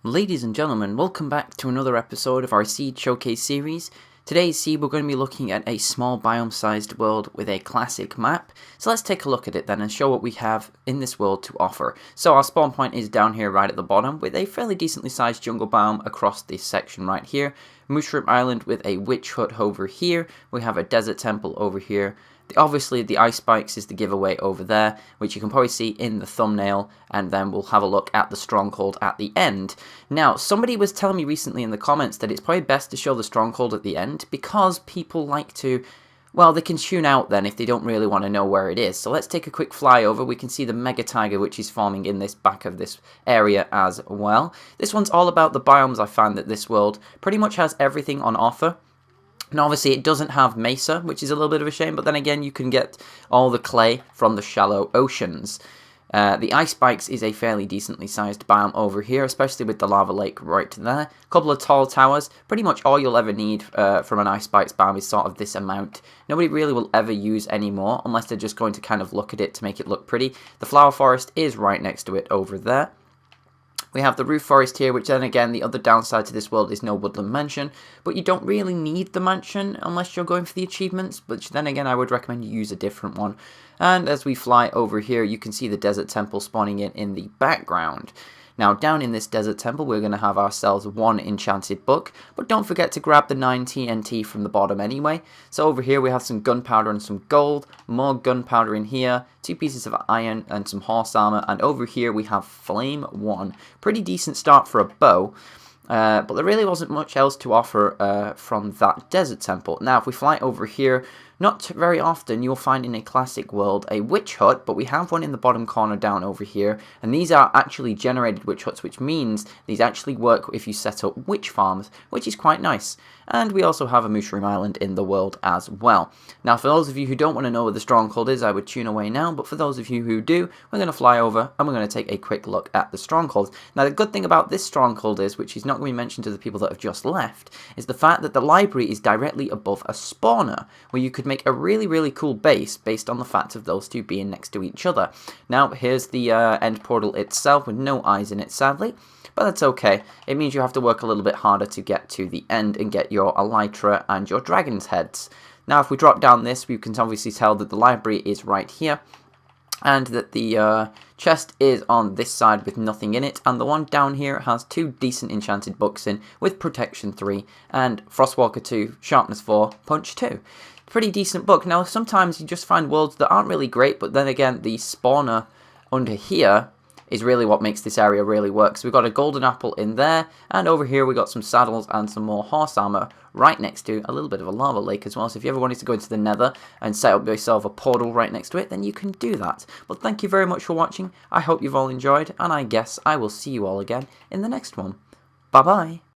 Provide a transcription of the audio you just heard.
Ladies and gentlemen, welcome back to another episode of our Seed Showcase series. Today's Seed, we're going to be looking at a small biome-sized world with a classic map. So let's take a look at it then and show what we have in this world to offer. So our spawn point is down here right at the bottom with a fairly decently sized jungle biome across this section right here. Mushroom Island with a witch hut over here. We have a desert temple over here. Obviously, the ice spikes is the giveaway over there, which you can probably see in the thumbnail, and then we'll have a look at the Stronghold at the end. Now, somebody was telling me recently in the comments that it's probably best to show the Stronghold at the end, because people like to, well, they can tune out then if they don't really want to know where it is. So let's take a quick flyover. We can see the Mega Tiger, which is forming in this back of this area as well. This one's all about the biomes. I find that this world pretty much has everything on offer. And obviously it doesn't have mesa, which is a little bit of a shame, but then again you can get all the clay from the shallow oceans. The ice spikes is a fairly decently sized biome over here, especially with the lava lake right there. A couple of tall towers. Pretty much all you'll ever need from an ice spikes biome is sort of this amount. Nobody really will ever use any more unless they're just going to kind of look at it to make it look pretty. The flower forest is right next to it over there. We have the roof forest here, which then again, the other downside to this world is no woodland mansion, but you don't really need the mansion unless you're going for the achievements, but then again, I would recommend you use a different one. And as we fly over here, you can see the desert temple spawning in the background. Now, down in this desert temple, we're going to have ourselves one enchanted book, but don't forget to grab the 9 TNT from the bottom anyway. So over here, we have some gunpowder and some gold, more gunpowder in here, 2 pieces of iron and some horse armor, and over here we have flame 1. Pretty decent start for a bow. But there really wasn't much else to offer from that desert temple. Now, if we fly over here, not very often you'll find in a classic world a witch hut, but we have one in the bottom corner down over here, and these are actually generated witch huts, which means these actually work if you set up witch farms, which is quite nice. And we also have a Mushroom Island in the world as well. Now, for those of you who don't want to know where the Stronghold is, I would tune away now, but for those of you who do, we're going to fly over and we're going to take a quick look at the Stronghold. Now, the good thing about this Stronghold is, which is not going to be mentioned to the people that have just left, is the fact that the library is directly above a spawner, where you could make a really cool base based on the fact of those two being next to each other. Now, here's the end portal itself with no eyes in it, sadly. But that's okay. It means you have to work a little bit harder to get to the end and get your elytra and your dragon's heads. Now, if we drop down this, we can obviously tell that the library is right here, and that the chest is on this side with nothing in it, and the one down here has 2 decent enchanted books in with protection 3 and frostwalker 2, sharpness 4, punch 2. Pretty decent book. Now, sometimes you just find worlds that aren't really great, but then again, the spawner under here is really what makes this area really work. So we've got a golden apple in there, and over here we got some saddles and some more horse armor right next to a little bit of a lava lake as well. So if you ever wanted to go into the nether and set up yourself a portal right next to it, then you can do that. But thank you very much for watching. I hope you've all enjoyed, and I guess I will see you all again in the next one. Bye bye.